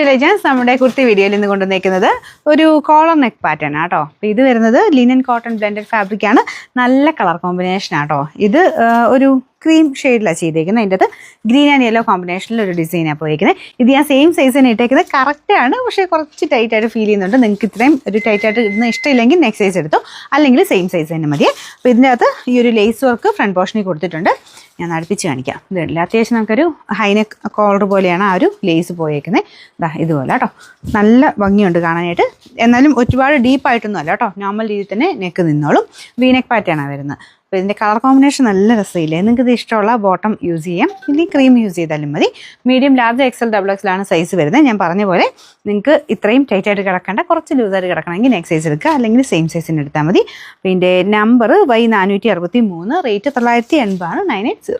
Legends നമ്മുടെ കുർത്തി വീഡിയോയിൽ ഇന്ന് കൊണ്ടുവന്നേക്കുന്നത് ഒരു കോളർ നെക്ക് പാറ്റേൺ ആട്ടോ. അപ്പോൾ ഇത് വരുന്നത് ലിനൻ കോട്ടൺ ബ്ലെൻഡഡ് ഫാബ്രിക് ആണ്. നല്ല കളർ കോമ്പിനേഷൻ ആട്ടോ. ഇത് ഒരു ക്രീം ഷെയ്ഡിലാണ് ചെയ്തേക്കുന്നത്. അതിൻ്റെ അത് ഗ്രീൻ ആൻഡ് യെല്ലോ കോമ്പിനേഷനിൽ ഒരു ഡിസൈനാണ് പോയിരിക്കുന്നത്. ഇത് ഞാൻ സെയിം സൈസിന് ഇട്ടേക്കുന്നത്. കറക്റ്റാണ്, പക്ഷേ കുറച്ച് ടൈറ്റായിട്ട് ഫീൽ ചെയ്യുന്നുണ്ട്. നിങ്ങൾക്ക് ഇത്രയും ഒരു ടൈറ്റായിട്ട് ഇടുന്ന ഇഷ്ടമില്ലെങ്കിൽ നെക്സ്റ്റ് സൈസ് എടുത്തോ, അല്ലെങ്കിൽ സെയിം സൈസ് തന്നെ മതി. അപ്പോൾ ഇതിൻ്റെ അകത്ത് ഈ ഒരു ലേസ് വർക്ക് ഫ്രണ്ട് പോർഷനിൽ കൊടുത്തിട്ടുണ്ട്. ഞാൻ അടുപ്പിച്ച് കാണിക്കാം. ഇതല്ല, അത്യാവശ്യം നമുക്കൊരു ഹൈനെക്ക് കോളർ പോലെയാണ് ആ ഒരു ലേസ് പോയേക്കുന്നത്. ഇതുപോലെ കേട്ടോ, നല്ല ഭംഗിയുണ്ട് കാണാനായിട്ട്. എന്നാലും ഒരുപാട് ഡീപ്പായിട്ടൊന്നും അല്ല കേട്ടോ, നോർമൽ രീതിയിൽ തന്നെ നെക്ക് നിന്നോളും. വീനെക്ക് പാറ്റേണാണ് വരുന്നത്. അപ്പോൾ ഇതിൻ്റെ കളർ കോമ്പിനേഷൻ നല്ല രസമില്ലേ. നിങ്ങൾക്ക് ഇത് ഇഷ്ടമുള്ള ബോട്ടം യൂസ് ചെയ്യാം, ഇനി ക്രീം യൂസ് ചെയ്താലും മതി. മീഡിയം, ലാർജ്, എക്സൽ, ഡബിൾ എക്സലാണ് സൈസ് വരുന്നത്. ഞാൻ പറഞ്ഞ പോലെ നിങ്ങൾക്ക് ഇത്രയും ടൈറ്റായിട്ട് കിടക്കേണ്ട, കുറച്ച് ലൂസായിട്ട് കിടക്കണമെങ്കിൽ നെക്സ്റ്റ് സൈസ് എടുക്കുക, അല്ലെങ്കിൽ സെയിം സൈസിന് എടുത്താൽ മതി. അപ്പോൾ ഇതിൻ്റെ നമ്പർ Y463, റേറ്റ് 980 ആണ് 980.